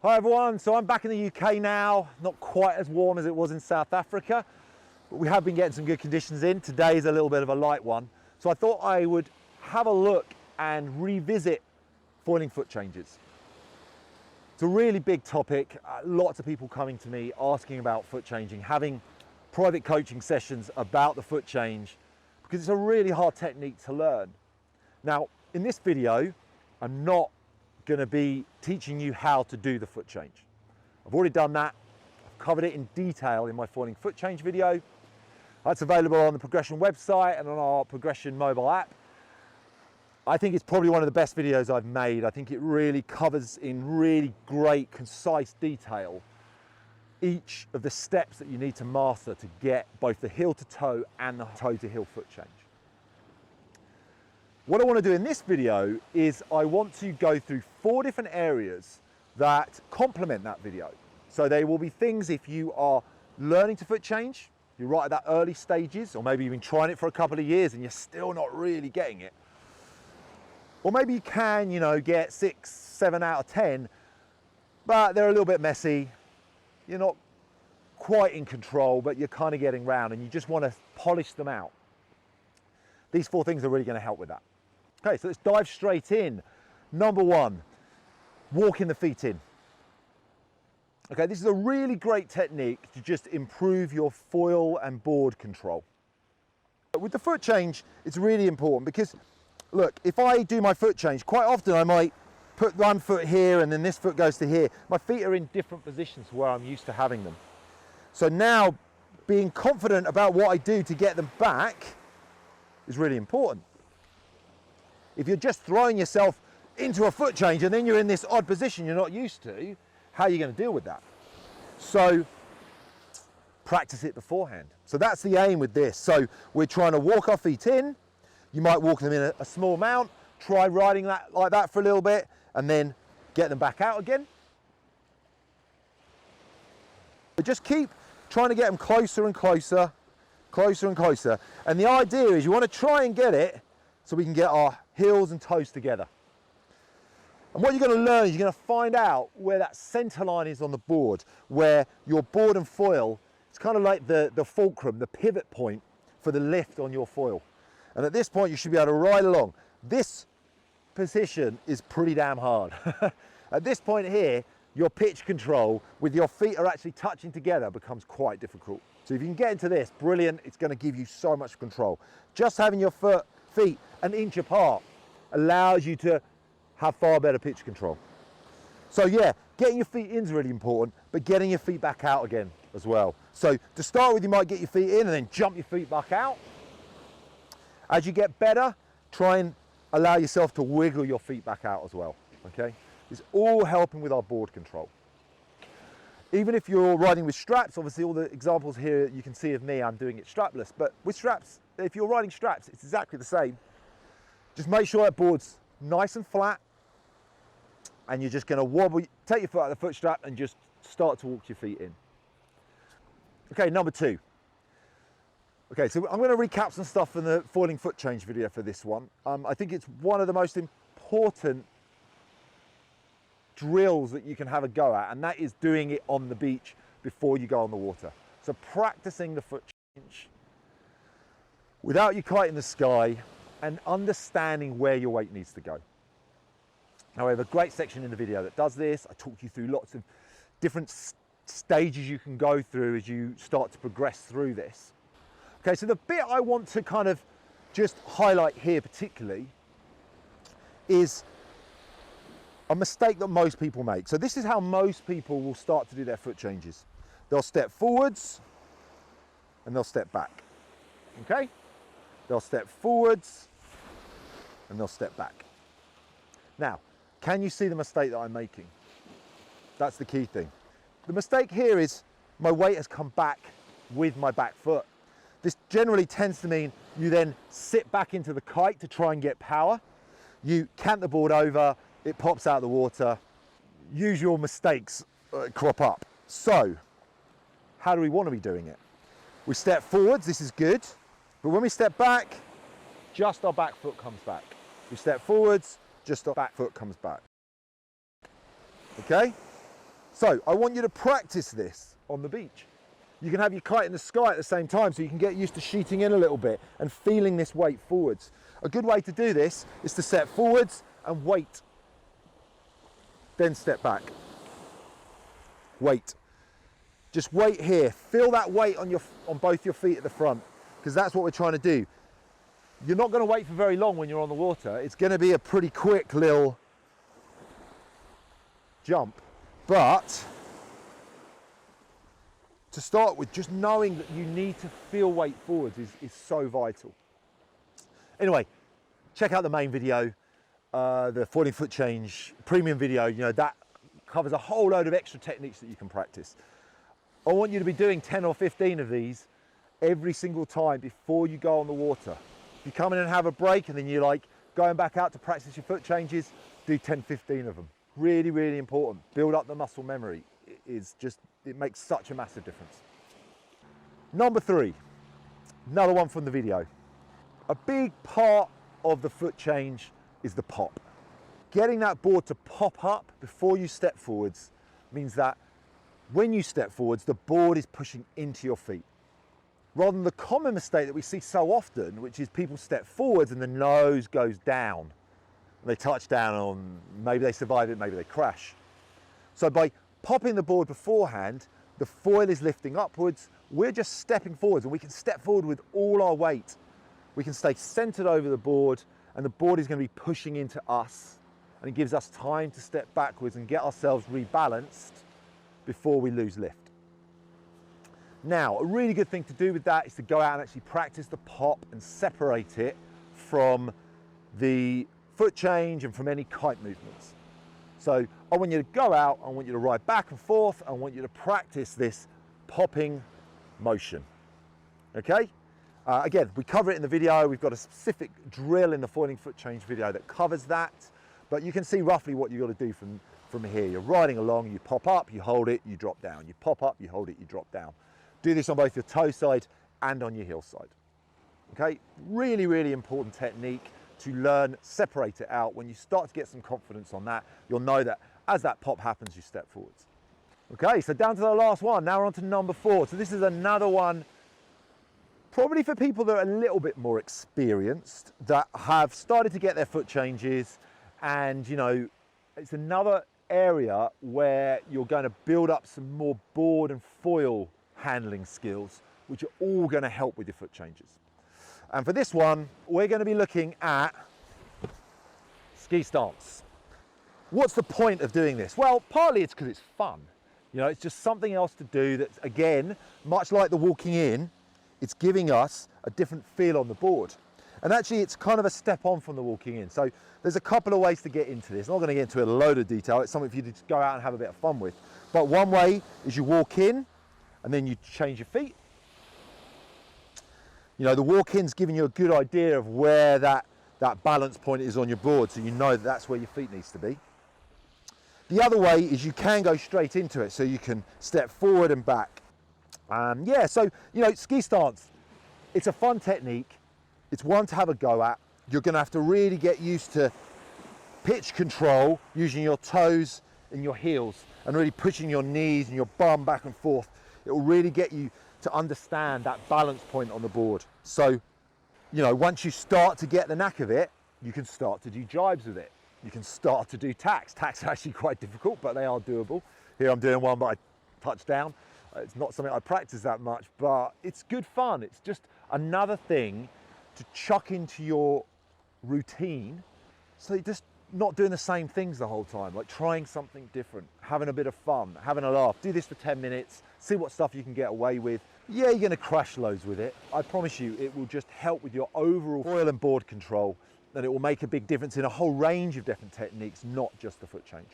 Hi everyone, so I'm back in the UK now, not quite as warm as it was in South Africa, but we have been getting some good conditions in. Today's a little bit of a light one. So I thought I would have a look and revisit foiling foot changes. It's a really big topic, lots of people coming to me asking about foot changing, having private coaching sessions about the foot change, because it's a really hard technique to learn. Now, in this video, I'm not going to be teaching you how to do the foot change. I've already done that. I've covered it in detail in my foiling foot change video. That's available on the Progression website and on our Progression mobile app. I think it's probably one of the best videos I've made. I think it really covers in really great, concise detail each of the steps that you need to master to get both the heel to toe and the toe to heel foot change. What I want to do in this video is I want to go through 4 different areas that complement that video. So they will be things if you are learning to foot change, you're right at that early stages, or maybe you've been trying it for a couple of years and you're still not really getting it. Or maybe you can, get 6, 7 out of 10, but they're a little bit messy. You're not quite in control, but you're kind of getting round and you just want to polish them out. These 4 things are really going to help with that. Okay, so let's dive straight in. Number 1, walking the feet in. Okay, this is a really great technique to just improve your foil and board control. With the foot change, it's really important because, look, if I do my foot change, quite often I might put one foot here and then this foot goes to here. My feet are in different positions where I'm used to having them. So now being confident about what I do to get them back is really important. If you're just throwing yourself into a foot change and then you're in this odd position you're not used to, how are you going to deal with that? So practice it beforehand. So that's the aim with this. So we're trying to walk our feet in. You might walk them in a small amount, try riding that like that for a little bit and then get them back out again. But just keep trying to get them closer and closer, closer and closer. And the idea is you want to try and get it so we can get our heels and toes together. And what you're going to learn is you're going to find out where that center line is on the board, where your board and foil, it's kind of like the fulcrum, the pivot point for the lift on your foil. And at this point you should be able to ride along. This position is pretty damn hard. At this point here, your pitch control with your feet are actually touching together becomes quite difficult. So if you can get into this, brilliant, it's going to give you so much control. Just having your feet an inch apart allows you to have far better pitch control. So yeah, getting your feet in is really important, but getting your feet back out again as well. So to start with, you might get your feet in and then jump your feet back out. As you get better, try and allow yourself to wiggle your feet back out as well, okay? It's all helping with our board control. Even if you're riding with straps, obviously all the examples here you can see of me, I'm doing it strapless, but with straps, if you're riding straps, it's exactly the same. Just make sure that board's nice and flat and you're just going to wobble, take your foot out of the foot strap and just start to walk your feet in. Okay, number 2. Okay, so I'm going to recap some stuff from the foiling foot change video for this one. I think it's one of the most important drills that you can have a go at, and that is doing it on the beach before you go on the water. So practicing the foot change without your kite in the sky and understanding where your weight needs to go. Now, we have a great section in the video that does this. I talk you through lots of different stages you can go through as you start to progress through this. Okay, so the bit I want to kind of just highlight here particularly is a mistake that most people make. So this is how most people will start to do their foot changes. They'll step forwards and they'll step back. Okay? They'll step forwards and they'll step back. Now, can you see the mistake that I'm making? That's the key thing. The mistake here is my weight has come back with my back foot. This generally tends to mean you then sit back into the kite to try and get power. You cant the board over, it pops out of the water. Usual mistakes crop up. So, how do we want to be doing it? We step forwards, this is good. But when we step back, just our back foot comes back. We step forwards, just our back foot comes back. Okay? So I want you to practice this on the beach. You can have your kite in the sky at the same time, so you can get used to sheeting in a little bit and feeling this weight forwards. A good way to do this is to step forwards and wait. Then step back. Wait. Just wait here. Feel that weight on both your feet at the front, because that's what we're trying to do. You're not going to wait for very long when you're on the water. It's going to be a pretty quick little jump. But to start with, just knowing that you need to feel weight forwards is so vital. Anyway, check out the main video, the foiling foot change premium video. You know, that covers a whole load of extra techniques that you can practice. I want you to be doing 10 or 15 of these every single time before you go on the water. If you come in and have a break and then you're like going back out to practice your foot changes, do 10, 15 of them. Really, really important. Build up the muscle memory. It makes such a massive difference. Number 3, another one from the video. A big part of the foot change is the pop. Getting that board to pop up before you step forwards means that when you step forwards, the board is pushing into your feet. Rather than the common mistake that we see so often, which is people step forwards and the nose goes down. And they touch down on, maybe they survive it, maybe they crash. So by popping the board beforehand, the foil is lifting upwards, we're just stepping forwards, and we can step forward with all our weight. We can stay centered over the board, and the board is going to be pushing into us, and it gives us time to step backwards and get ourselves rebalanced before we lose lift. Now, a really good thing to do with that is to go out and actually practice the pop and separate it from the foot change and from any kite movements. So I want you to go out, I want you to ride back and forth, I want you to practice this popping motion, okay? Again, we cover it in the video. We've got a specific drill in the foiling foot change video that covers that, but you can see roughly what you've got to do from here. You're riding along, you pop up, you hold it, you drop down. You pop up, you hold it, you drop down. Do this on both your toe side and on your heel side, okay? Really, really important technique to learn, separate it out. When you start to get some confidence on that, you'll know that as that pop happens, you step forwards. Okay, so down to the last one. Now we're on to number 4. So this is another one, probably for people that are a little bit more experienced, that have started to get their foot changes, and you know, it's another area where you're going to build up some more board and foil handling skills, which are all going to help with your foot changes. And for this one, we're going to be looking at ski stance. What's the point of doing this? Well, partly it's because it's fun. You know, it's just something else to do that's, again, much like the walking in, it's giving us a different feel on the board. And actually, it's kind of a step on from the walking in. So there's a couple of ways to get into this. I'm not going to get into a load of detail. It's something for you to just go out and have a bit of fun with. But one way is you walk in and then you change your feet. You know, the walk-in's giving you a good idea of where that balance point is on your board, so you know that that's where your feet needs to be. The other way is you can go straight into it, so you can step forward and back. Yeah, so, you know, ski stance, it's a fun technique. It's one to have a go at. You're going to have to really get used to pitch control, using your toes and your heels, and really pushing your knees and your bum back and forth. It will really get you to understand that balance point on the board. So, you know, once you start to get the knack of it, you can start to do jibes with it. You can start to do tacks. Tacks are actually quite difficult, but they are doable. Here I'm doing one, but I touch down. It's not something I practice that much, but it's good fun. It's just another thing to chuck into your routine, so you're just not doing the same things the whole time, like trying something different, having a bit of fun, having a laugh. Do this for 10 minutes, see what stuff you can get away with. Yeah, you're gonna crash loads with it. I promise you, it will just help with your overall foil and board control, and it will make a big difference in a whole range of different techniques, not just the foot change.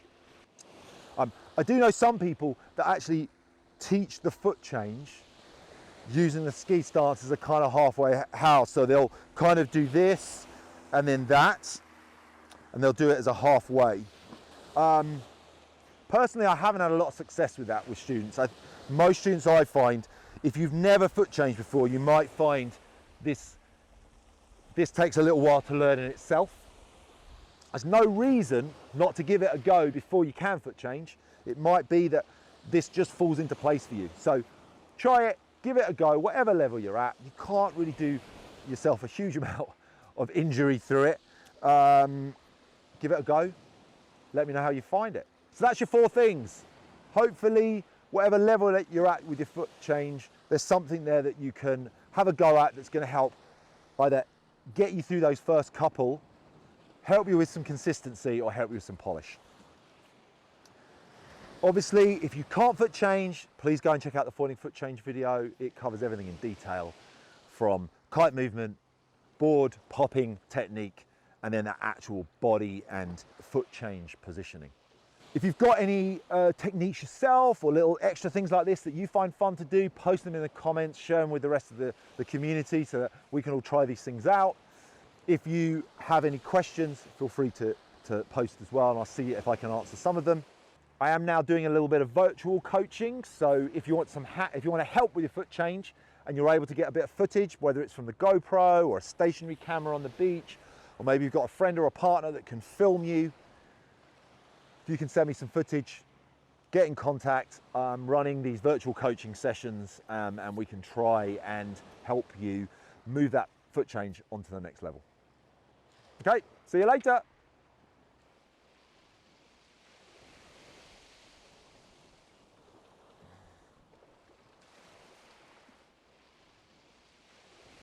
I do know some people that actually teach the foot change using the ski stance as a kind of halfway house. So they'll kind of do this and then that, and they'll do it as a halfway. Personally, I haven't had a lot of success with that with students. Most students I find, if you've never foot changed before, you might find this takes a little while to learn in itself. There's no reason not to give it a go before you can foot change. It might be that this just falls into place for you. So try it, give it a go, whatever level you're at. You can't really do yourself a huge amount of injury through it. Give it a go. Let me know how you find it. So that's your 4 things. Hopefully, whatever level that you're at with your foot change, there's something there that you can have a go at that's going to help either get you through those first couple, help you with some consistency, or help you with some polish. Obviously, if you can't foot change, please go and check out the foiling foot change video. It covers everything in detail, from kite movement, board, popping technique, and then the actual body and foot change positioning. If you've got any techniques yourself or little extra things like this that you find fun to do, post them in the comments, share them with the rest of the community so that we can all try these things out. If you have any questions, feel free to post as well, and I'll see if I can answer some of them. I am now doing a little bit of virtual coaching, so if you want if you want to help with your foot change and you're able to get a bit of footage, whether it's from the GoPro or a stationary camera on the beach, or maybe you've got a friend or a partner that can film you, if you can send me some footage, get in contact. I'm running these virtual coaching sessions, and we can try and help you move that foot change onto the next level. Okay, see you later.